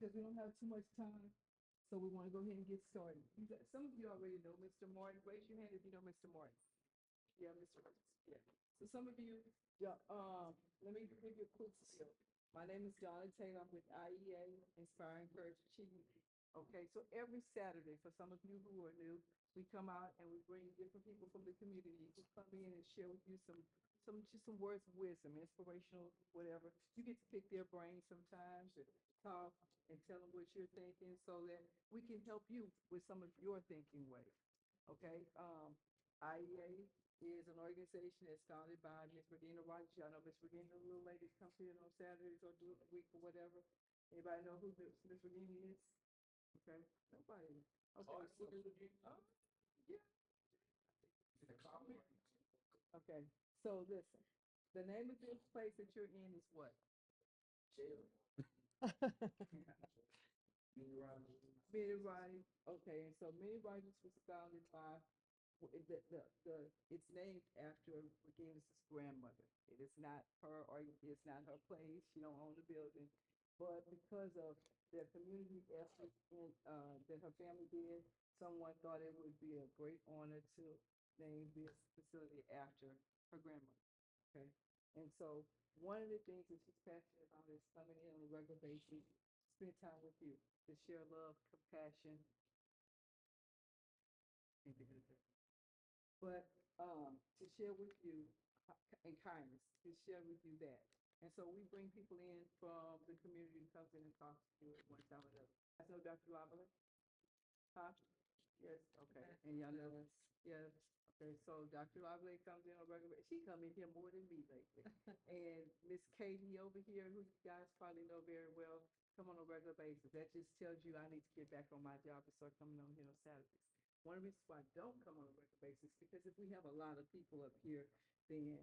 because we don't have too much time. So we want to go ahead and get started. Some of you already know Mr. Martin. Raise your hand if you know Mr. Martin. Yeah, Mr. Martin. Yeah. So some of you, yeah, let me give you a quick spiel. My name is Donna Taylor. I'm with IEA, Inspiring Courage Achieve. Okay, so every Saturday, for some of you who are new, we come out and we bring different people from the community who come in and share with you some words of wisdom, inspirational, whatever. You get to pick their brains sometimes and talk and tell them what you're thinking so that we can help you with some of your thinking ways. Okay, IEA is an organization that's founded by Miss Regina Rogers. Y'all know Miss Regina, the little lady that comes in on Saturdays or do a week or whatever. Anybody know who Miss Regina is? Okay, nobody. Okay, so, yeah. Okay, so listen, the name of this place that you're in is what? Jail. Many Riding. Okay, and so Many Riders was founded by it's named after Regina's grandmother. It is not her or it's not her place. She don't own the building, but because of the community effort that her family did, someone thought it would be a great honor to name this facility after her grandmother. Okay, and so one of the things that she's passionate about is coming in on a regular basis, spend time with you, to share love, compassion, but to share with you and kindness, to share with you that. And so we bring people in from the community who comes in and talks to you at one time or another. I know Dr. Lavalley. Huh? Yes, okay. And y'all know us. Yes. Okay, so Dr. Lavalley comes in on a regular. She come in here more than me lately. And Miss Katie over here, who you guys probably know very well, come on a regular basis. That just tells you I need to get back on my job and start coming on here on Saturdays. One of the reasons why I don't come on a regular basis because if we have a lot of people up here, then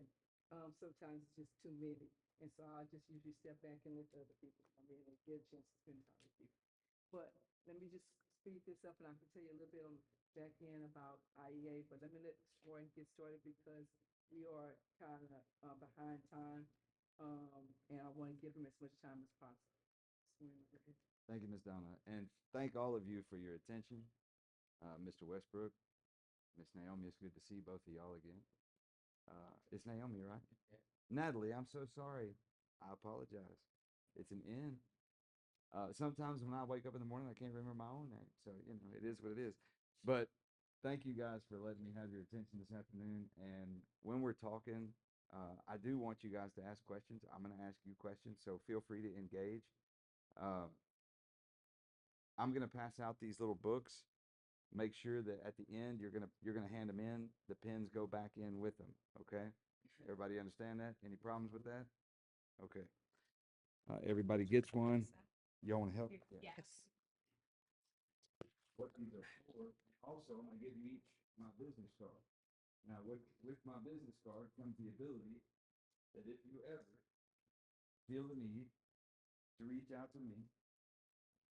sometimes it's just too many. And so I just usually step back and let the other people come in and get a chance to spend time with you. But let me just speed this up and I can tell you a little bit on back end about IEA, but let me let Warren get started because we are kind of behind time. And I want to give him as much time as possible. Thank you, Ms. Donna. And thank all of you for your attention. Mr. Westbrook, Miss Naomi, it's good to see both of y'all again. It's Naomi, right? Yeah. Natalie, I'm so sorry. I apologize. It's an N. Sometimes when I wake up in the morning, I can't remember my own name. So, it is what it is. But thank you guys for letting me have your attention this afternoon. And when we're talking, I do want you guys to ask questions. I'm going to ask you questions, so feel free to engage. I'm going to pass out these little books. Make sure that at the end you're gonna hand them in. The pens go back in with them. Okay. Everybody understand that? Any problems with that? Okay. Everybody gets one. Y'all want to help? Yeah. Yes. What these are for? Also, I'm gonna give you each my business card. Now, with my business card comes the ability that if you ever feel the need to reach out to me,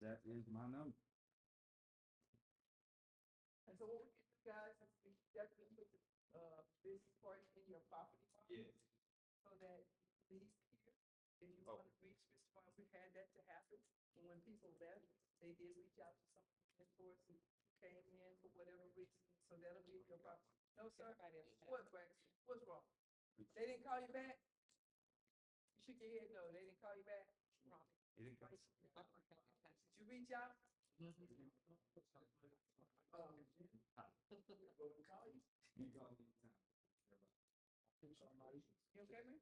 that is my number. And so what we can do, guys, is we definitely put the business part in your property card. Yes. So that you leave here. If you want to reach Mr. Farm, we had that to happen. And when people left, they did reach out to some mentors who came in for whatever reason. So that'll be your property. No, sir. What, Braxton? What's wrong? They didn't call you back? You shook your head, no, they didn't call you back? Wrong. He didn't come. Did you reach out? You okay, man?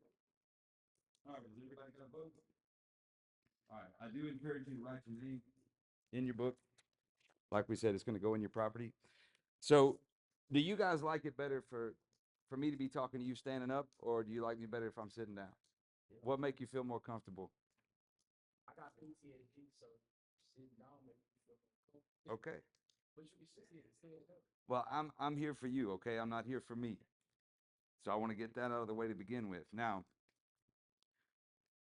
All right, is everybody got a book? All right, I do encourage you to write your name in your book. Like we said, it's going to go in your property. So, do you guys like it better for me to be talking to you standing up, or do you like me better if I'm sitting down? What make you feel more comfortable? I got PTSD, so sitting down makes me feel more comfortable. Okay. But you can stand up. Well, I'm here for you, okay? I'm not here for me. So I want to get that out of the way to begin with. Now,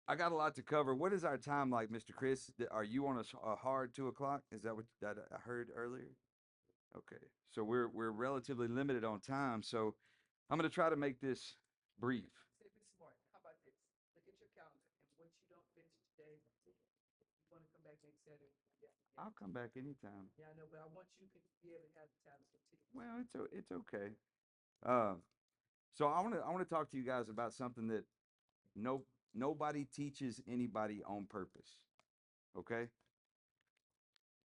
I got a lot to cover. What is our time like, Mr. Chris? Are you on a hard 2 o'clock? Is that what I heard earlier? Okay. So we're relatively limited on time. So I'm going to try to make this brief. Say, Mr. Martin, how about this? Look at your calendar, and what you don't finish today, you want to come back next Saturday, I'll come back anytime. Yeah, I know, but I want you to be able to have the time to continue. Well, it's okay. So I want to talk to you guys about something that nobody teaches anybody on purpose. Okay?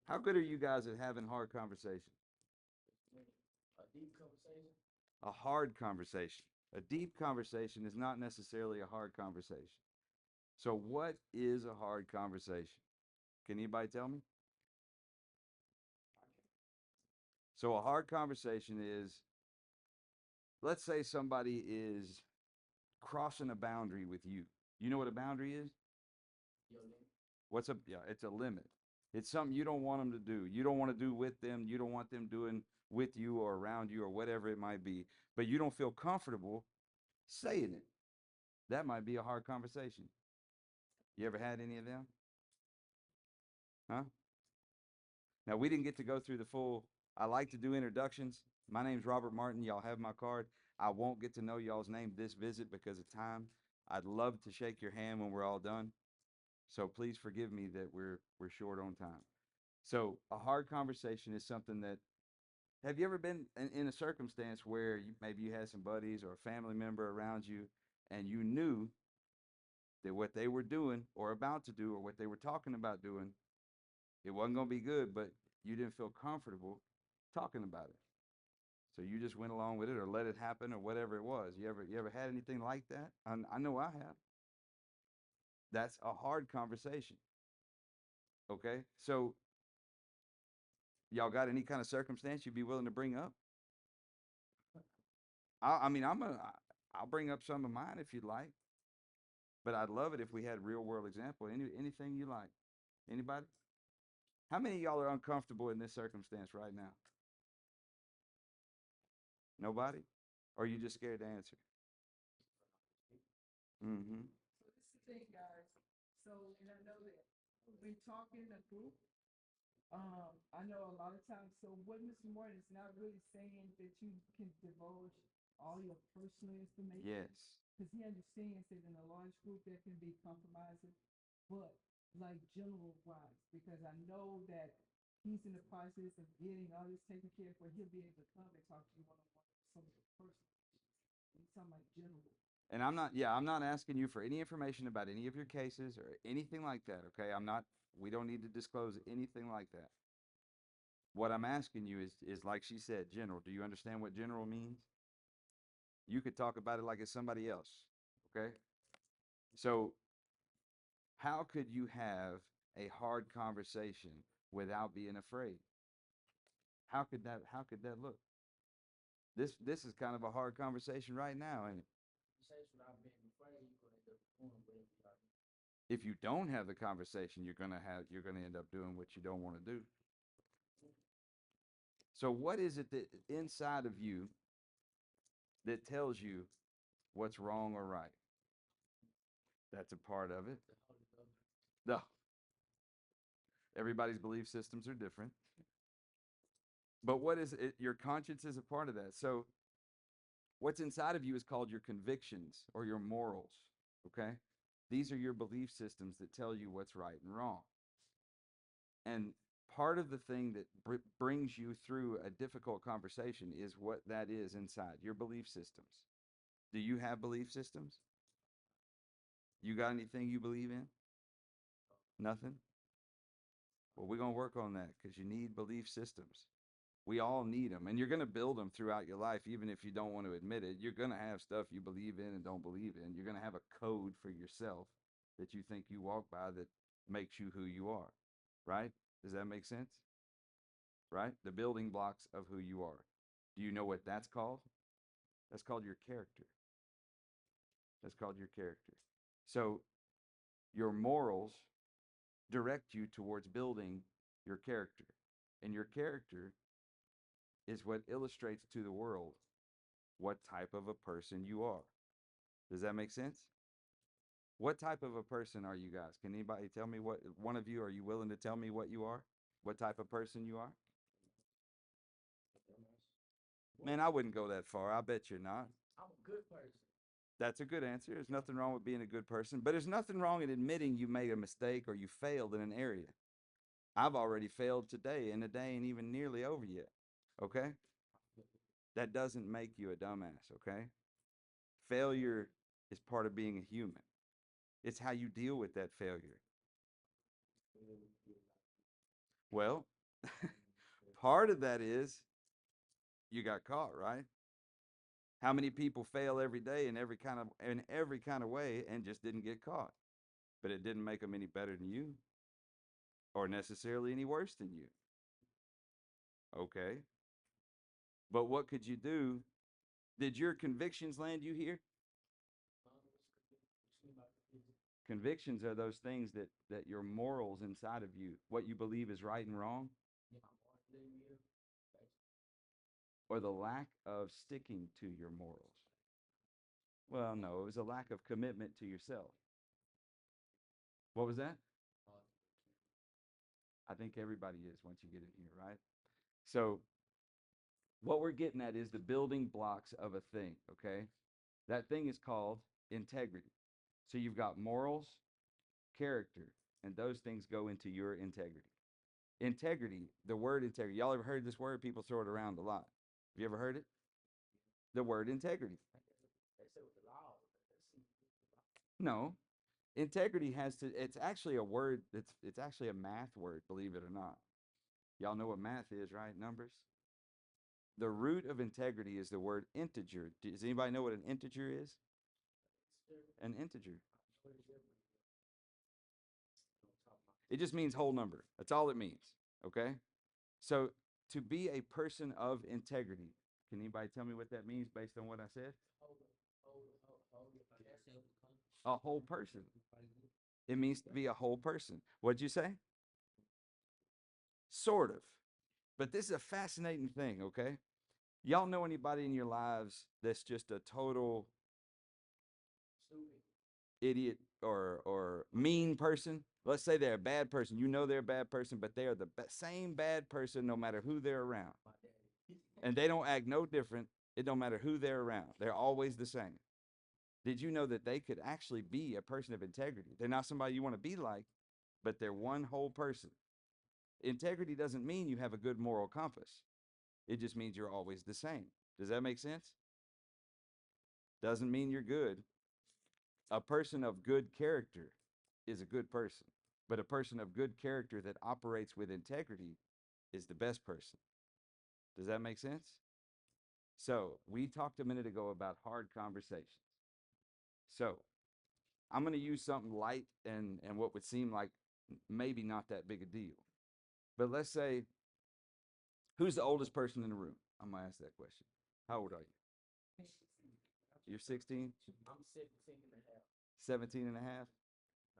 How good are you guys at having hard conversation? A deep conversation. A hard conversation. A deep conversation is not necessarily a hard conversation. So what is a hard conversation? Can anybody tell me? So a hard conversation is, let's say somebody is crossing a boundary with you. You know what a boundary is? Your limit. Yeah, it's a limit. It's something you don't want them to do. You don't want to do with them. You don't want them doing with you or around you or whatever it might be. But you don't feel comfortable saying it. That might be a hard conversation. You ever had any of them? Huh? Now, we didn't get to go through the full, I like to do introductions. My name's Robert Martin. Y'all have my card. I won't get to know y'all's name this visit because of time. I'd love to shake your hand when we're all done. So please forgive me that we're short on time. So a hard conversation is something that, have you ever been in a circumstance where maybe you had some buddies or a family member around you and you knew that what they were doing or about to do or what they were talking about doing, it wasn't going to be good, but you didn't feel comfortable talking about it. So you just went along with it or let it happen or whatever it was. You ever had anything like that? I know I have. That's a hard conversation. Okay? So y'all got any kind of circumstance you'd be willing to bring up? I mean, I'll bring up some of mine if you'd like. But I'd love it if we had real world example. Anything you like. Anybody? How many of y'all are uncomfortable in this circumstance right now? Nobody? Or are you just scared to answer? Mm-hmm. So this is the thing, guys. So, and I know that when talking in a group, I know a lot of times, so what Mr. Morton is not really saying that you can divulge all your personal information. Yes. Because he understands that in a large group that can be compromising, but like general wise, because I know that he's in the process of getting all this taken care of where he'll be able to come and talk to you one-on-one for some of the personal issues. He's talking about general. And I'm not asking you for any information about any of your cases or anything like that, okay? We don't need to disclose anything like that. What I'm asking you is like she said, general. Do you understand what general means? You could talk about it like it's somebody else, okay? So how could you have a hard conversation without being afraid? How could that look? This is kind of a hard conversation right now, ain't it? Without being afraid, you're gonna end up doing whatever you like. If you don't have the conversation, you're gonna end up doing what you don't want to do. So what is it that inside of you that tells you what's wrong or right? That's a part of it. No. Everybody's belief systems are different. But what is it? Your conscience is a part of that. So what's inside of you is called your convictions or your morals, okay? These are your belief systems that tell you what's right and wrong. And part of the thing that brings you through a difficult conversation is what that is inside, your belief systems. Do you have belief systems? You got anything you believe in? Nothing? Well, we're going to work on that because you need belief systems. We all need them, and you're going to build them throughout your life, even if you don't want to admit it. You're going to have stuff you believe in and don't believe in. You're going to have a code for yourself that you think you walk by that makes you who you are, right? Does that make sense? Right? The building blocks of who you are. Do you know what that's called? That's called your character. That's called your character. So your morals direct you towards building your character. And your character is what illustrates to the world what type of a person you are. Does that make sense? What type of a person are you guys? Can anybody tell me what, one of you, are you willing to tell me what you are? What type of person you are? Man, I wouldn't go that far. I bet you're not. I'm a good person. That's a good answer. There's nothing wrong with being a good person, but there's nothing wrong in admitting you made a mistake or you failed in an area. I've already failed today, and the day ain't even nearly over yet. Okay? That doesn't make you a dumbass, okay? Failure is part of being a human. It's how you deal with that failure. Well, part of that is you got caught, right? How many people fail every day in every kind of way and just didn't get caught? But it didn't make them any better than you or necessarily any worse than you. Okay. But what could you do? Did your convictions land you here? Convictions are those things that your morals inside of you, what you believe is right and wrong, or the lack of sticking to your morals. Well, no, it was a lack of commitment to yourself. What was that? I think everybody is once you get in here, right? So what we're getting at is the building blocks of a thing, okay? That thing is called integrity. So you've got morals, character, and those things go into your integrity. Integrity, the word integrity. Y'all ever heard this word? People throw it around a lot. Have you ever heard it? The word integrity. No. Integrity it's actually a word it's actually a math word, believe it or not. Y'all know what math is, right? Numbers. The root of integrity is the word integer. Does anybody know what an integer is? An integer. It just means whole number. That's all it means. Okay? So to be a person of integrity, can anybody tell me what that means based on what I said? A whole person. It means to be a whole person. What'd you say? Sort of. But this is a fascinating thing, okay? Y'all know anybody in your lives that's just a total idiot or mean person? Let's say they're a bad person. You know they're a bad person, but they are the same bad person no matter who they're around. And they don't act no different. It don't matter who they're around. They're always the same. Did you know that they could actually be a person of integrity? They're not somebody you want to be like, but they're one whole person. Integrity doesn't mean you have a good moral compass. It just means you're always the same. Does that make sense? Doesn't mean you're good. A person of good character is a good person, but a person of good character that operates with integrity is the best person. Does that make sense? So we talked a minute ago about hard conversations. So I'm going to use something light and what would seem like maybe not that big a deal. But let's say, who's the oldest person in the room? I'm going to ask that question. How old are you? You're 16? I'm 17 and a half. 17 and a half?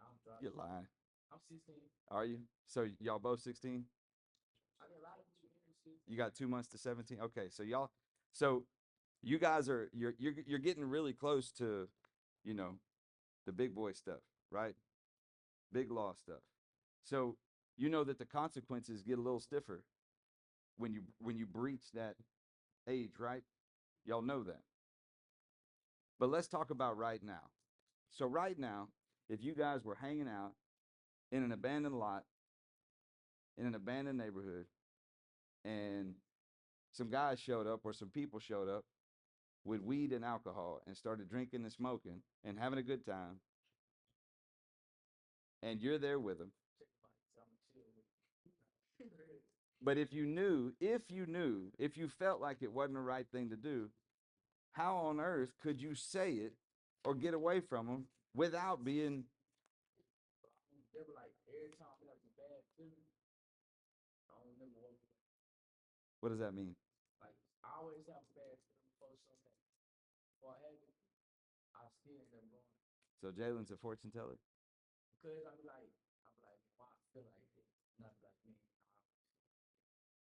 No, I'm driving. You're lying. I'm 16. Are you? So y'all both 16? I mean, a lot of people here. You got 2 months to 17? Okay, so you guys you're getting really close to, you know, the big boy stuff, right? Big law stuff. So you know that the consequences get a little stiffer when you breach that age, right? Y'all know that. But let's talk about right now. So right now, if you guys were hanging out in an abandoned lot in an abandoned neighborhood and some guys showed up or some people showed up with weed and alcohol and started drinking and smoking and having a good time, and you're there with them. But if you felt like it wasn't the right thing to do, how on earth could you say it or get away from them without being? They were like, every time I have a bad feeling, I don't remember what. What does that mean? Like, I always have a bad feeling before something. Before I have it, I still end up going. So Jalen's a fortune teller? Because I'm like, why I feel like this? Not like me.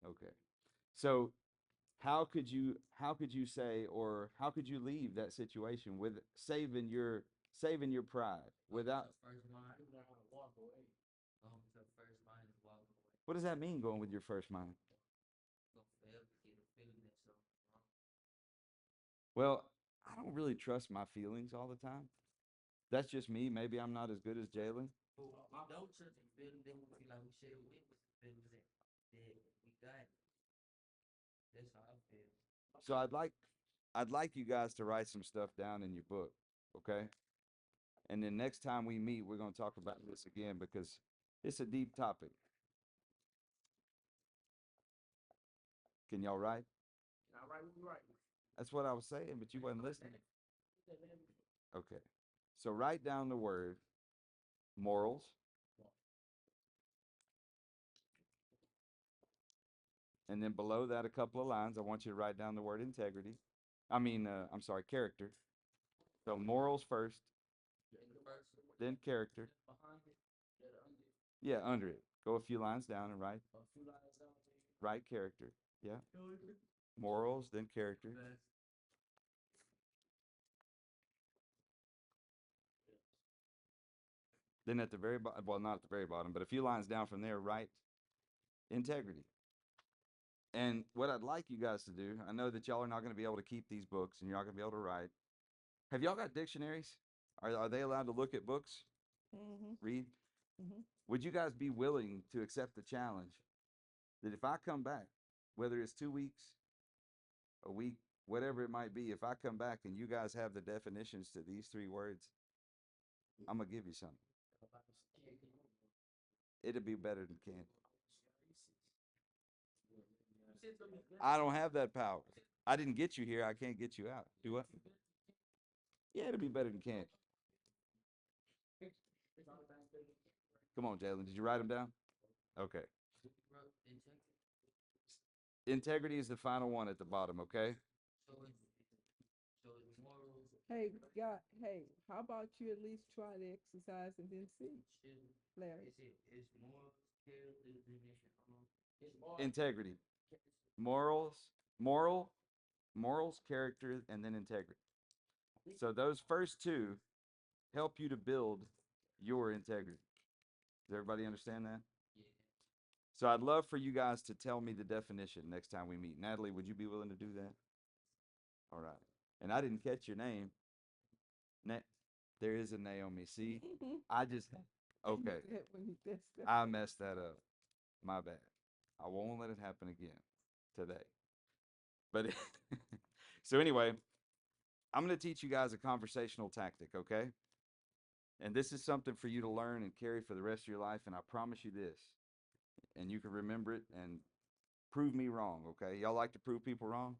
Okay. So how could you say, or how could you leave that situation with saving your pride without? Walk away. What does that mean, going with your first mind? Well, I don't really trust my feelings all the time. That's just me. Maybe I'm not as good as Jalen. That's how I feel. So I'd like you guys to write some stuff down in your book, okay? And then next time we meet, we're going to talk about this again because it's a deep topic. Can y'all write? All right, we right. That's what I was saying, but you wasn't listening. Okay. So write down the word morals. And then below that, a couple of lines, I want you to write down the word integrity. I'm sorry, character. So morals first, then character. Behind it, that under it, Yeah, under it. Go a few lines down and write a few lines down there. write character. Yeah. Morals, then character. Then at the very bottom, well, not at the very bottom, but a few lines down from there, write integrity. And what I'd like you guys to do, I know that y'all are not going to be able to keep these books and you're not going to be able to write. Have y'all got dictionaries? Are they allowed to look at books? Mm-hmm. Read? Mhm. Would you guys be willing to accept the challenge that if I come back, whether it's 2 weeks, a week, whatever it might be, if I come back and you guys have the definitions to these 3 words, I'm going to give you something. It'd be better than candy. I don't have that power. I didn't get you here. I can't get you out. Do what? Yeah, it'll be better than candy. Come on, Jalen. Did you write them down? Okay. Integrity is the final one at the bottom, okay? So it's morals. Hey, God, hey, how about you at least try the exercise and then see, Larry? It's morals, character, It's more Integrity. Morals, character, and then integrity. So those first 2 help you to build your integrity. Does everybody understand that? Yeah. So I'd love for you guys to tell me the definition next time we meet. Natalie, would you be willing to do that? All right. And I didn't catch your name. There is a Naomi. See, I just, okay. I messed that up. My bad. I won't let it happen again today. But so anyway, I'm going to teach you guys a conversational tactic, okay? And this is something for you to learn and carry for the rest of your life. And I promise you this, and you can remember it and prove me wrong, okay? Y'all like to prove people wrong?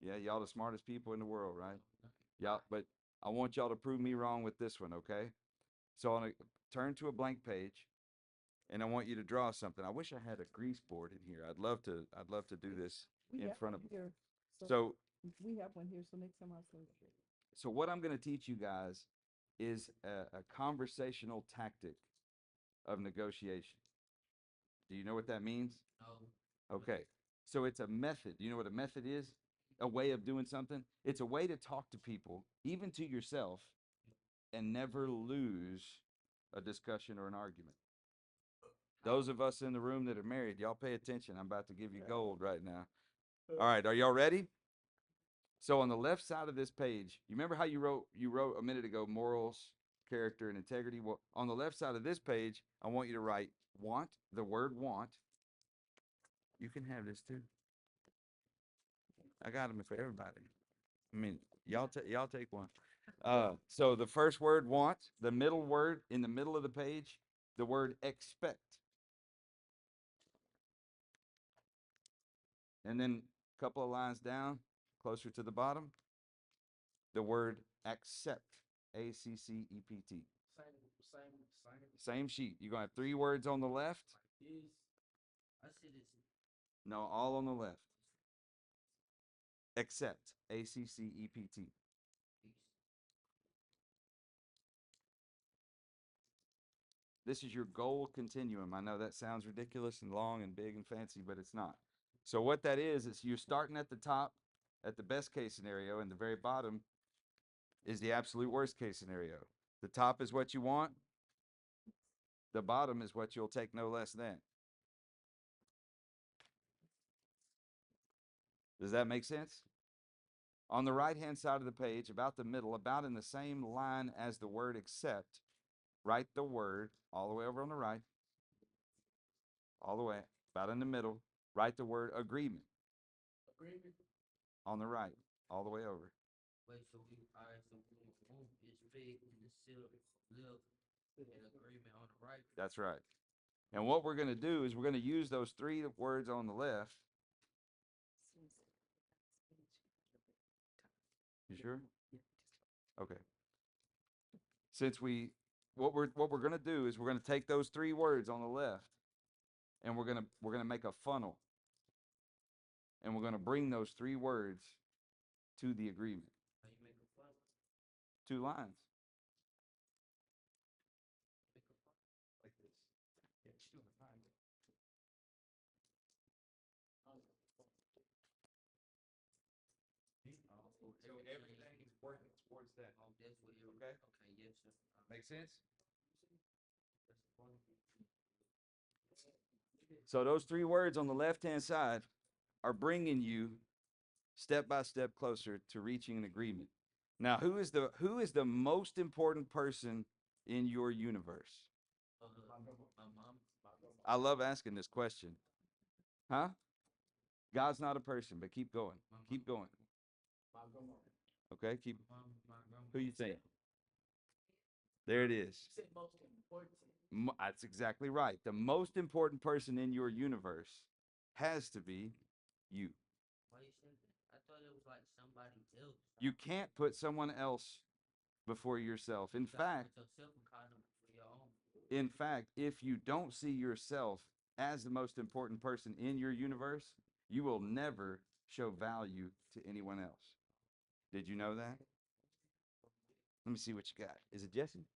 Yeah, y'all the smartest people in the world, right? Y'all, but I want y'all to prove me wrong with this one, okay? So on turn to a blank page, and I want you to draw something. I wish I had a grease board in here. I'd love to do this in front of. Here. So we have one here, so next time I'll send it. so what I'm going to teach you guys is a conversational tactic of negotiation. Do you know what that means? No. Okay. So it's a method. Do you know what a method is? A way of doing something. It's a way to talk to people, even to yourself, and never lose a discussion or an argument. Those of us in the room that are married, y'all pay attention. I'm about to give you gold right now. All right, are y'all ready? So on the left side of this page, you remember how you wrote a minute ago morals, character, and integrity? Well, on the left side of this page, I want you to write want, the word want. You can have this too. I got them for everybody. I mean, y'all take one. So the first word want, the middle word in the middle of the page, the word expect. And then a couple of lines down, closer to the bottom, the word accept. ACCEPT. Same sheet. You're going to have 3 words on the left. I see this. No, all on the left. Accept. ACCEPT. This is your goal continuum. I know that sounds ridiculous and long and big and fancy, but it's not. So what that is you're starting at the top at the best case scenario, and the very bottom is the absolute worst case scenario. The top is what you want. The bottom is what you'll take no less than. Does that make sense? On the right-hand side of the page, about the middle, about in the same line as the word accept, write the word all the way over on the right. all the way, about in the middle. Write the word agreement Agreement. on the right, all the way over. Wait, so we, all right, so we move is big in the silver left and agreement on the right. That's right. And what we're going to do is we're going to use those three words on the left. You sure? Okay. Since what we're going to do is we're going to take those three words on the left and we're going to make a funnel. And we're going to bring those three words to the agreement. How you make a fun? 2 lines. Make a fun. Like this. Yeah, she's doing it fine. So everything is working towards that. Oh, that's what you. Okay. Okay, yes, sir. Make sense? That's fun. So those three words on the left-hand side are bringing you step by step closer to reaching an agreement. Now, who is the most important person in your universe? My mom. I love asking this question. Huh? God's not a person, but keep going. Keep going. My grandma. Okay, keep. My grandma. Who you think? There it is. Said most important. That's exactly right. The most important person in your universe has to be you. Why you say that? I thought it was like somebody else. You can't put someone else before yourself. In You gotta fact, put yourself in condom for your own. in fact, if you don't see yourself as the most important person in your universe, you will never show value to anyone else. Did you know that? Let me see what you got. Is it Jesse?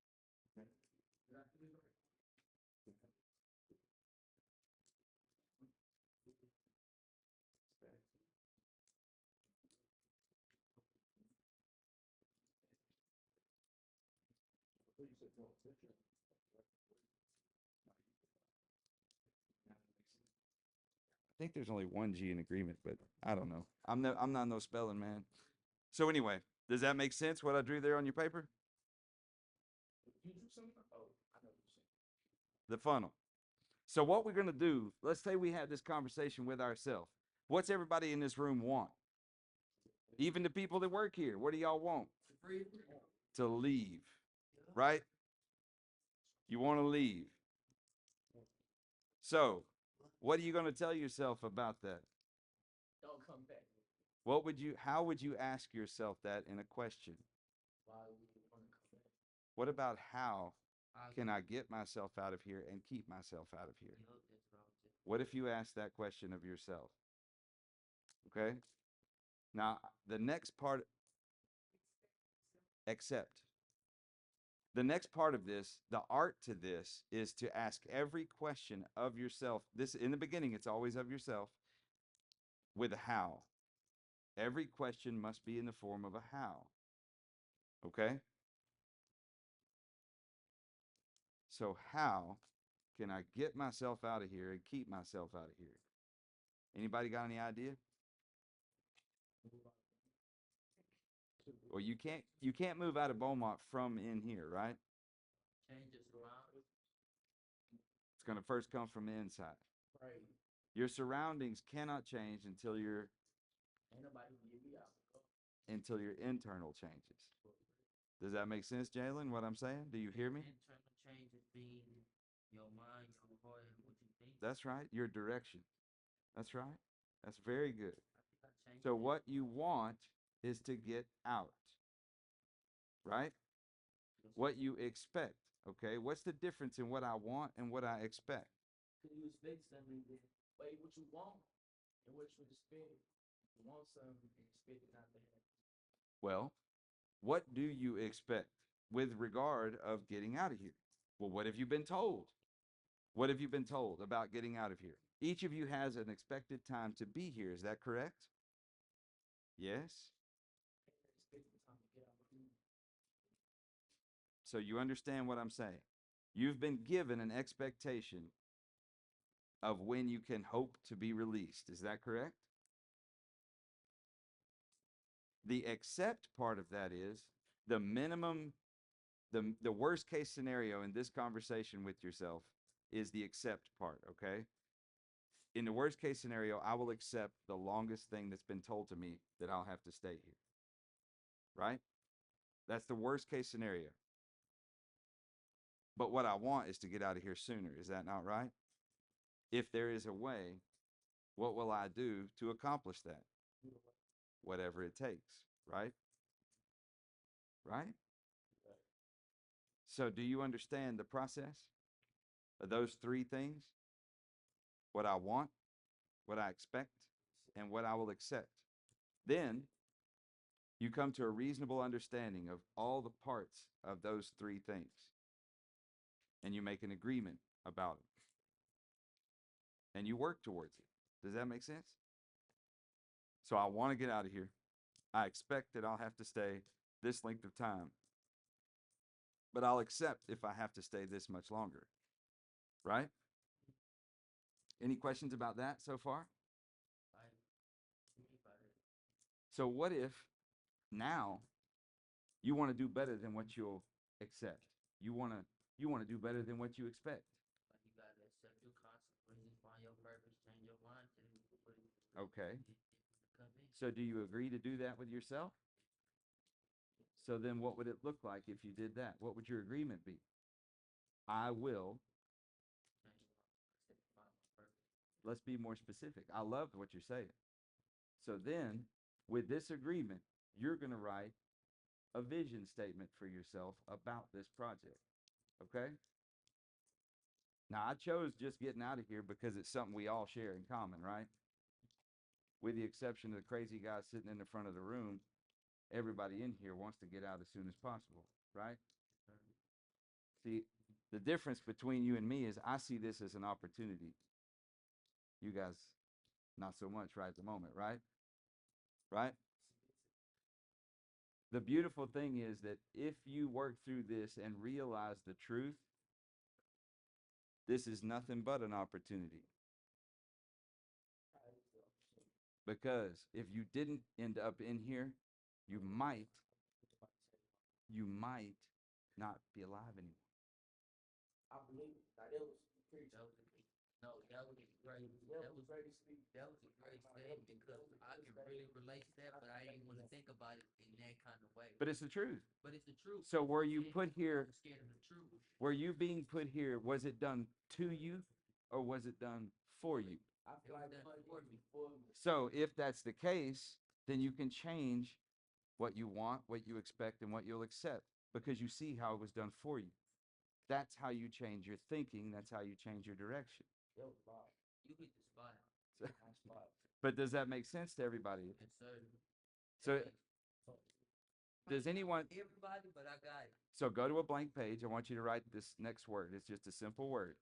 I think there's only one G in agreement, but I don't know. I'm not no spelling man. So anyway, does that make sense what I drew there on your paper? You drew something? Oh, I know what you're saying. The funnel. So what we're going to do, let's say we have this conversation with ourselves. What's everybody in this room want? Even the people that work here, what do y'all want? To leave, right? You want to leave. So what are you going to tell yourself about that? Don't come back. How would you ask yourself that in a question? Why would you want to come back? What about how can I get myself out of here and keep myself out of here? Yup, that's what I was saying. What if you ask that question of yourself? Okay? Now, the next part, accept. The next part of this, the art to this, is to ask every question of yourself. This, in the beginning, it's always of yourself with a how. Every question must be in the form of a how. Okay? So how can I get myself out of here and keep myself out of here? Anybody got any idea? Well, you can't move out of Beaumont from in here, right? Change it around. It's going to first come from the inside. Right. Your surroundings cannot change until your Ain't nobody can get me out. internal changes. Does that make sense, Jalen, what I'm saying? Do you hear me? Internal changes being your mind, your heart, and what you think. That's right. Your direction. That's right. That's very good. I think I changed So it. what you want is to get out, right? Yes, What you expect, okay? What's the difference in what I want and what I expect? Can you expect something that wait what you want and what you expect? You want something and expect it not to happen. Well, what do you expect with regard of getting out of here? Well, what have you been told? What have you been told about getting out of here? Each of you has an expected time to be here. Is that correct? Yes. Expect the time to get out of here. So you understand what I'm saying. You've been given an expectation of when you can hope to be released. Is that correct? The accept part of that is the minimum, the worst case scenario in this conversation with yourself is the accept part, okay? in the worst case scenario, I will accept the longest thing that's been told to me that I'll have to stay here. Right? That's the worst case scenario. But what I want is to get out of here sooner. Is that not right? If there is a way, what will I do to accomplish that? Whatever it takes, right? Right? So do you understand the process of those three things? What I want, what I expect, and what I will accept. Then you come to a reasonable understanding of all the parts of those three things. And you make an agreement about it. And you work towards it. Does that make sense? So I want to get out of here. I expect that I'll have to stay this length of time. But I'll accept if I have to stay this much longer. Right? Any questions about that so far? So what if now you want to do better than what you'll accept? You want to do better than what you expect. Like you gotta accept your consequences, find your purpose, change your mind, Okay. So do you agree to do that with yourself? So then what would it look like if you did that? What would your agreement be? I will. Let's be more specific. I love what you're saying. So then, with this agreement, you're going to write a vision statement for yourself about this project. Okay? Now, I chose just getting out of here because it's something we all share in common, right? With the exception of the crazy guy sitting in the front of the room, everybody in here wants to get out as soon as possible, right? See, the difference between you and me is I see this as an opportunity. You guys, not so much right at the moment, right? Right? The beautiful thing is that if you work through this and realize the truth, this is nothing but an opportunity. Because if you didn't end up in here, you might not be alive anymore. I believe that it was preached. That was a great statement because I can really relate to that, but I didn't want to think about it in that kind of way. But it's the truth. But it's the truth. So were you put here, I'm scared of the truth. were you being put here, was it done to you or was it done for you? I feel like It was done for me. So if that's the case, then you can change what you want, what you expect, and what you'll accept because you see how it was done for you. That's how you change your thinking. That's how you change your direction. It was Bob. You hit the spot. Nice spot. But does that make sense to everybody? Yes, sir. So does anyone, Everybody, but I got it. so go to a blank page. I want you to write this next word. It's just a simple word.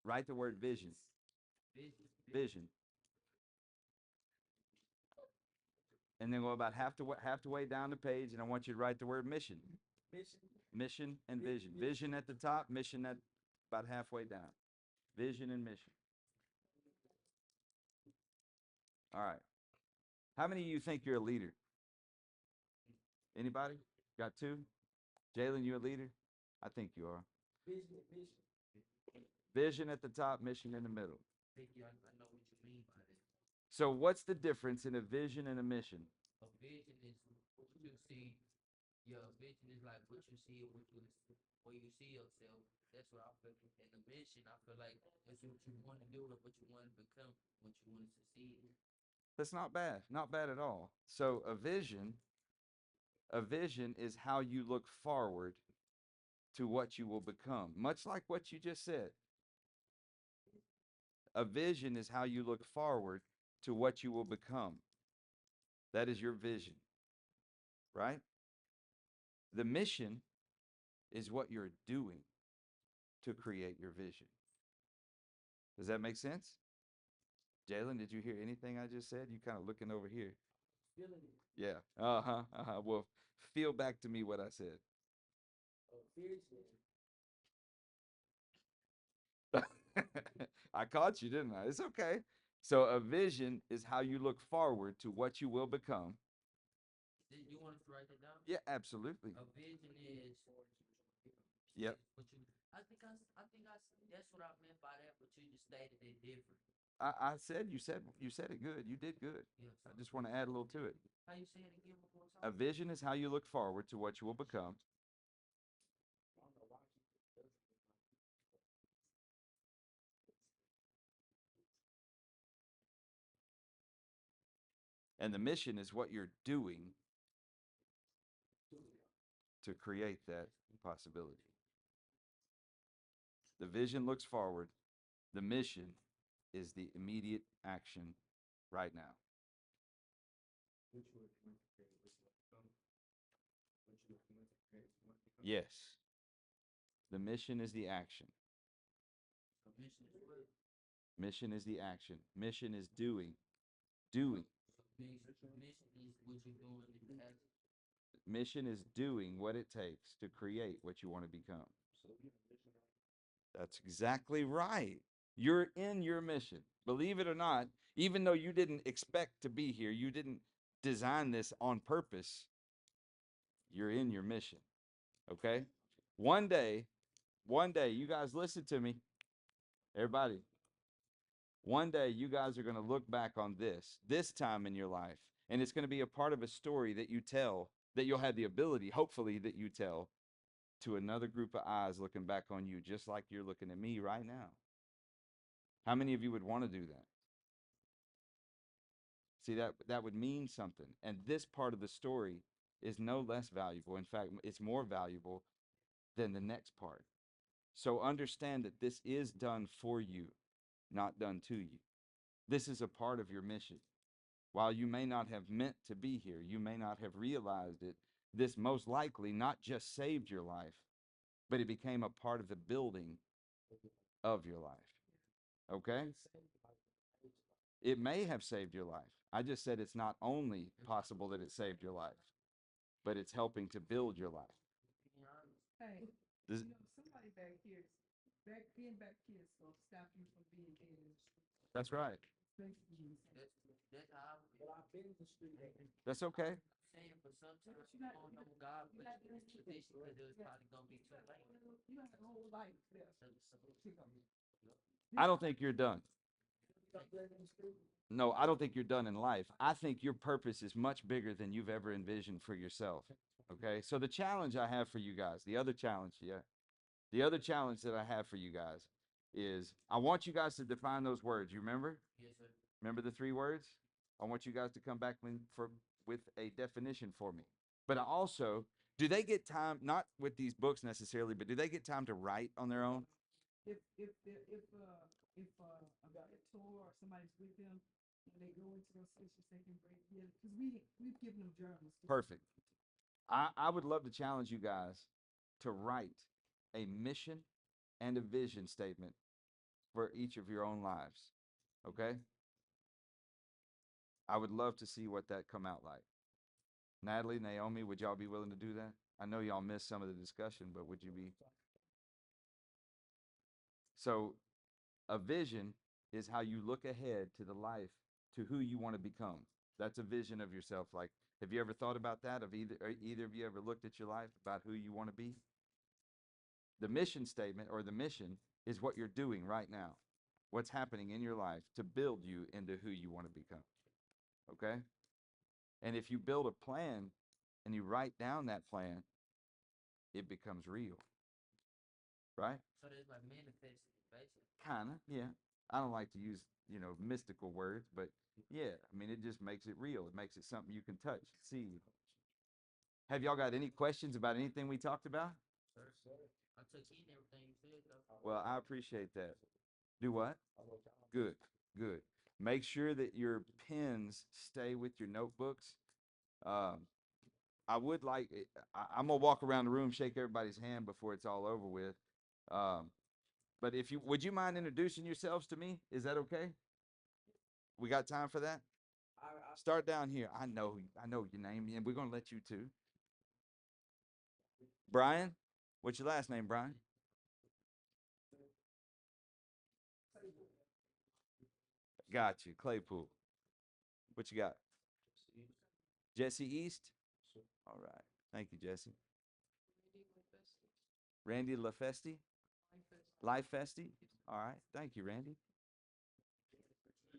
Write the word vision. Vision. And then go about half the way down the page, and I want you to write the word mission. Mission. Mission and vision. Vision at the top, mission at about halfway down. Vision and mission. All right. How many of you think you're a leader? Anybody? Got two? Jalen, you a leader? I think you are. Vision. Vision at the top, mission in the middle. I know what you mean by that. So what's the difference in a vision and a mission? A vision is what you see. Your vision is like what you see, where you see yourself. That's what I feel. And the mission, I feel like that's what you want to do and what you want to become, what you want to succeed in. That's not bad. Not bad at all. So a vision is how you look forward to what you will become. Much like what you just said. A vision is how you look forward to what you will become. That is your vision. Right? The mission is what you're doing to create your vision. Does that make sense? Jalen, did you hear anything I just said? You kind of looking over here. Feeling it. Yeah. Uh-huh. Well, feel back to me what I said. Vision. I caught you, didn't I? It's okay. So a vision is how you look forward to what you will become. You want us to write that down? Yeah, absolutely. A vision is Yep. What you, that's what I meant by that, but you just stated it different. I said you said it good. You did good. Yes. I just want to add a little to it. How you say it again one more A time? vision is how you look forward to what you will become. And the mission is what you're doing to create that possibility. The vision looks forward. The mission is the immediate action right now. Yes. The mission is the action. So mission is what? Mission is the action. Mission is doing. Doing. Mission is what you're doing in the action. Mission is doing what it takes to create what you want to become. That's exactly right. You're in your mission. Believe it or not, even though you didn't expect to be here, you didn't design this on purpose, you're in your mission. Okay? One day, you guys listen to me. Everybody. One day you guys are going to look back on this time in your life, and it's going to be a part of a story that you tell, that you'll have the ability, hopefully, that you tell to another group of eyes looking back on you, just like you're looking at me right now. How many of you would want to do that? See, that would mean something. And this part of the story is no less valuable. In fact, it's more valuable than the next part. So understand that this is done for you, not done to you. This is a part of your mission. While you may not have meant to be here, you may not have realized it, this most likely not just saved your life, but it became a part of the building of your life. Okay? It may have saved your life. I just said it's not only possible that it saved your life, but it's helping to build your life. Hey, Does- somebody being back here is gonna stop you from being dead in the street. That's right. Basically, That's how But I've been in the street. That's okay. I'm saying, for sometimes you don't know God, but you in this position because it was probably gonna be too late. you have a whole life left. I don't think you're done. No, I don't think you're done in life. I think your purpose is much bigger than you've ever envisioned for yourself. Okay? So the challenge I have for you guys, the other challenge that I have for you guys is I want you guys to define those words. You remember? Yes, sir. Remember the 3 words? I want you guys to come back with a definition for me. But I also, do they get time, not with these books necessarily, but do they get time to write on their own? If a mentor or somebody's with them and they go into those sessions, they can break in because we've given them journals. Perfect. I would love to challenge you guys to write a mission and a vision statement for each of your own lives. Okay? I would love to see what that come out like. Natalie, Naomi, would y'all be willing to do that? I know y'all missed some of the discussion, but would you be? So, a vision is how you look ahead to the life, to who you want to become. That's a vision of yourself. Like, have you ever thought about that? Have either of you ever looked at your life about who you want to be? The mission statement or the mission is what you're doing right now. What's happening in your life to build you into who you want to become. Okay? And if you build a plan and you write down that plan, it becomes real. Right? So there's like manifesting, basically. Kind of, yeah. I don't like to use, mystical words, but yeah, I mean, it just makes it real. It makes it something you can touch, see. Have y'all got any questions about anything we talked about? Sir, I took in everything you said, though. Well, I appreciate that. Do what? Good, good. Make sure that your pens stay with your notebooks. I would like, I'm going to walk around the room, shake everybody's hand before it's all over with. But would you mind introducing yourselves to me? Is that okay? We got time for that? Start down here. I know your name, and we're going to let you too. Brian? What's your last name, Brian? Got you. Claypool. What you got? Jesse East? All right. Thank you, Jesse. Randy LaFesti? Life Festi? All right. Thank you, Randy.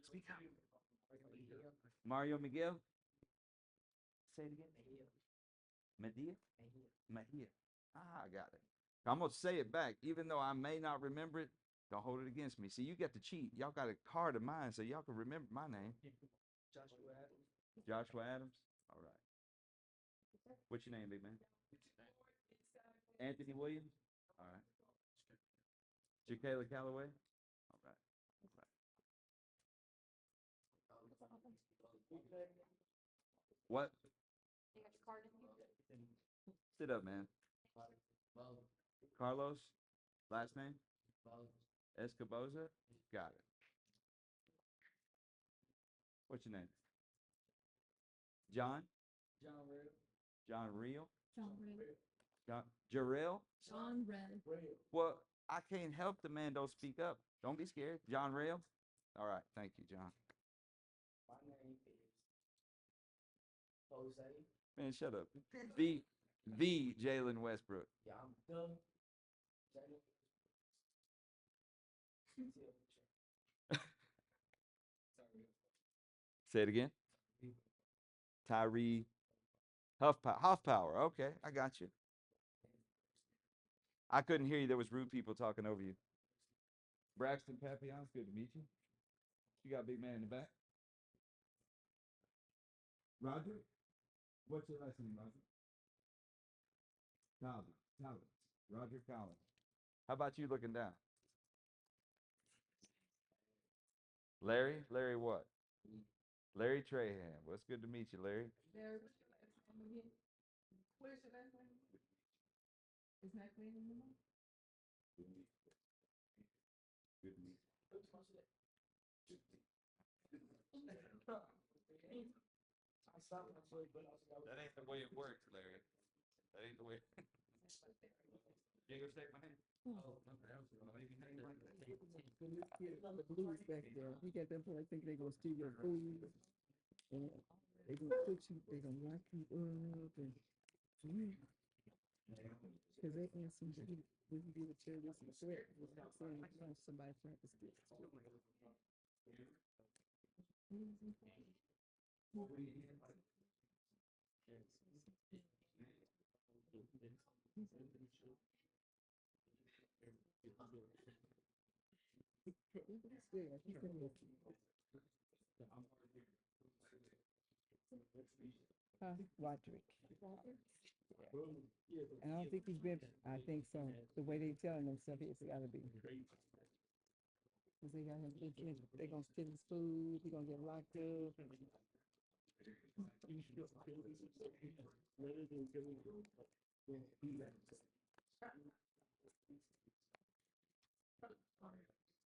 Speak up. Mario Miguel? Say it again. Medea? Mejia. Ah, I got it. I'm going to say it back. Even though I may not remember it, don't hold it against me. See, you got to cheat. Y'all got a card of mine, so y'all can remember my name. Joshua Adams. Joshua Adams? All right. What's your name, big man? Anthony Williams? All right. Jacayla Calloway? All right. What? You got your card in here? Sit up, man. Carlos? Last name? Escoboza? Got it. What's your name? John? John Red. John Real? John Red. John Jarrell? John Red. Well, I can't help the man don't speak up. Don't be scared. John Rail? All right. Thank you, John. My name is Jose. Man, shut up. The Jalen Westbrook. Yeah, I'm done. Jalen. Say it again. Tyree Huffpower. Okay, I got you. I couldn't hear you. There was rude people talking over you. Braxton Papillon, good to meet you. You got a big man in the back. Roger? What's your last name, Roger? Collins. Roger Collins. How about you looking down? Larry? Larry what? Larry Trahan. Well, it's good to meet you, Larry. Larry, what's your last name again? Where's your last name? Isn't that clean anymore? Good to meet you. Good to meet you. That ain't the way it works, Larry. That ain't the way. You ain't gonna shake my hand? The blues back there. You got them people that think they're gonna steal your food. And they gonna put you, they gonna lock you up and because they ask them, we can be the chair this and threat without saying somebody trying to steal. Roderick. And I don't think he's been, I think so. The way they telling themselves, it's gotta be. Cause they got him thinking they gonna steal his food, he gonna get locked up.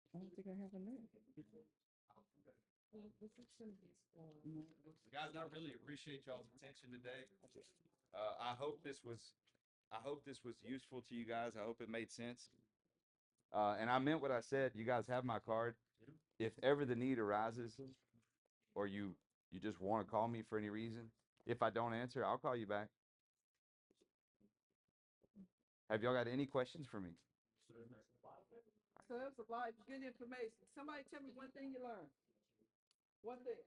I don't think I have a name. Guys, I really appreciate y'all's attention today. I hope this was useful to you guys. I hope it made sense. And I meant what I said. You guys have my card. If ever the need arises, or you just want to call me for any reason, if I don't answer, I'll call you back. Have y'all got any questions for me? So that's a lot of good information. Somebody tell me one thing you learned. One thing.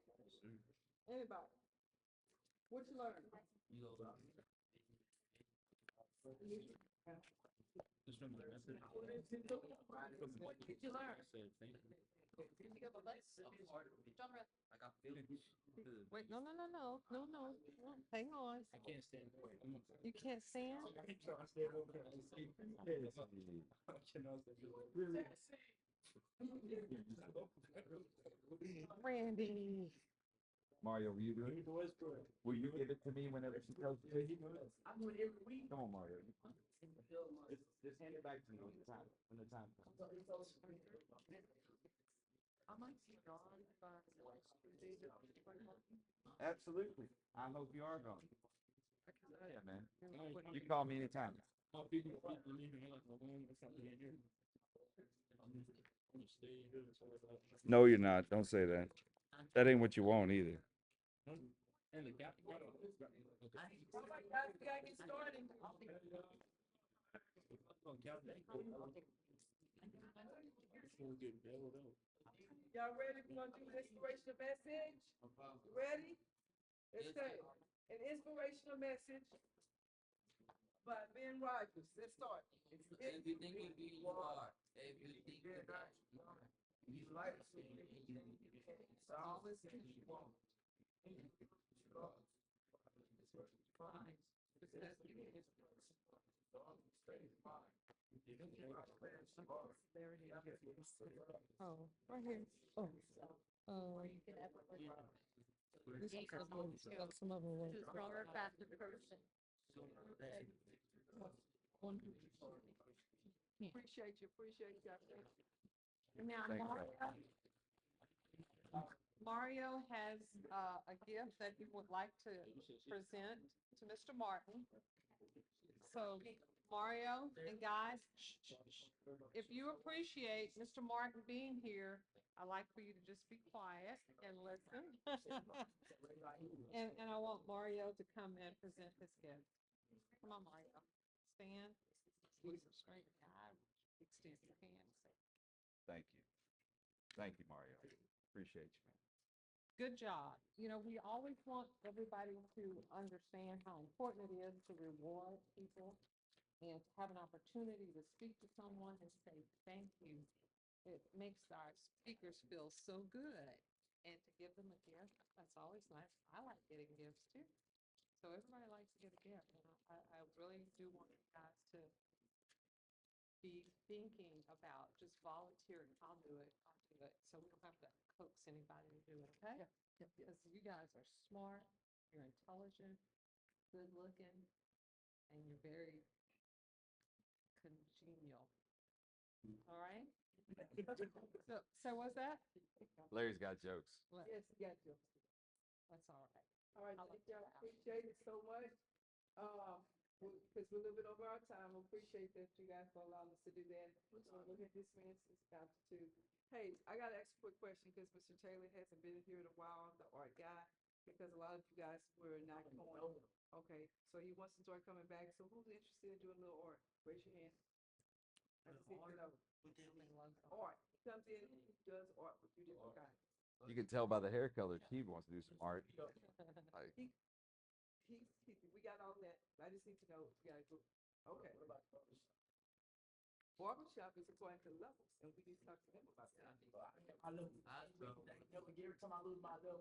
Anybody? What you learned? What did you learn? John Red. I got feelings. Wait, no. Hang on. I can't stand it. You can't stand? Randy. Mario, will you do it? Will you give it to me whenever she tells you? I do it every week. Come on, Mario. Just hand it back to me when the time comes. I might be gone by Tuesday. Absolutely. I hope you are gone. Yeah, man. You can call me anytime. No, you're not. Don't say that. That ain't what you want either. All right, guys, we gotta get started. Y'all ready? We're gonna do an inspirational message. You ready? Let's Yes, say sir. an inspirational message by Ben Rogers. Let's start. Everything can be you are. Everything can be you are. You like it and you it's always what you want. Oh, right here. Oh. Some of them were. Stronger, faster person. Appreciate you. Now, Thank you. Mario has a gift that he would like to present to Mr. Martin. So Mario and guys, if you appreciate Mr. Martin being here, I'd like for you to just be quiet and listen. And I want Mario to come and present his gift. Come on, Mario. Stand. He's a straight guy. Extend your hand. Thank you. Thank you, Mario. Appreciate you, man. Good job. You know, we always want everybody to understand how important it is to reward people and to have an opportunity to speak to someone and say thank you. It makes our speakers feel so good. And to give them a gift, that's always nice. I like getting gifts too. So everybody likes to get a gift. And I really do want you guys to be thinking about just volunteering. I'll do it. So we don't have to coax anybody to do it, okay? Because you guys are smart, you're intelligent, good looking, and you're very congenial. All right? So what's that? Larry's got jokes. Yes, got you. That's all right. All right, I like thank y'all. that. Appreciate it so much. Because we're a little bit over our time, we appreciate that you guys for allowing us to do that. We're gonna look at this man's altitude. Hey, I gotta ask a quick question because Mr. Taylor hasn't been here in a while, the art guy, because a lot of you guys were not going. Okay, so he wants to start coming back. So who's interested in doing a little art? Raise your hand. I just need to know. Art. He comes in and he does art with you different kinds. You can tell by the hair color, he wants to do some art. Like, We got all that. I just need to know. We gotta go. Okay. Barbershop is according to levels, and we need to talk to them about that. I love it. Every time I lose my level,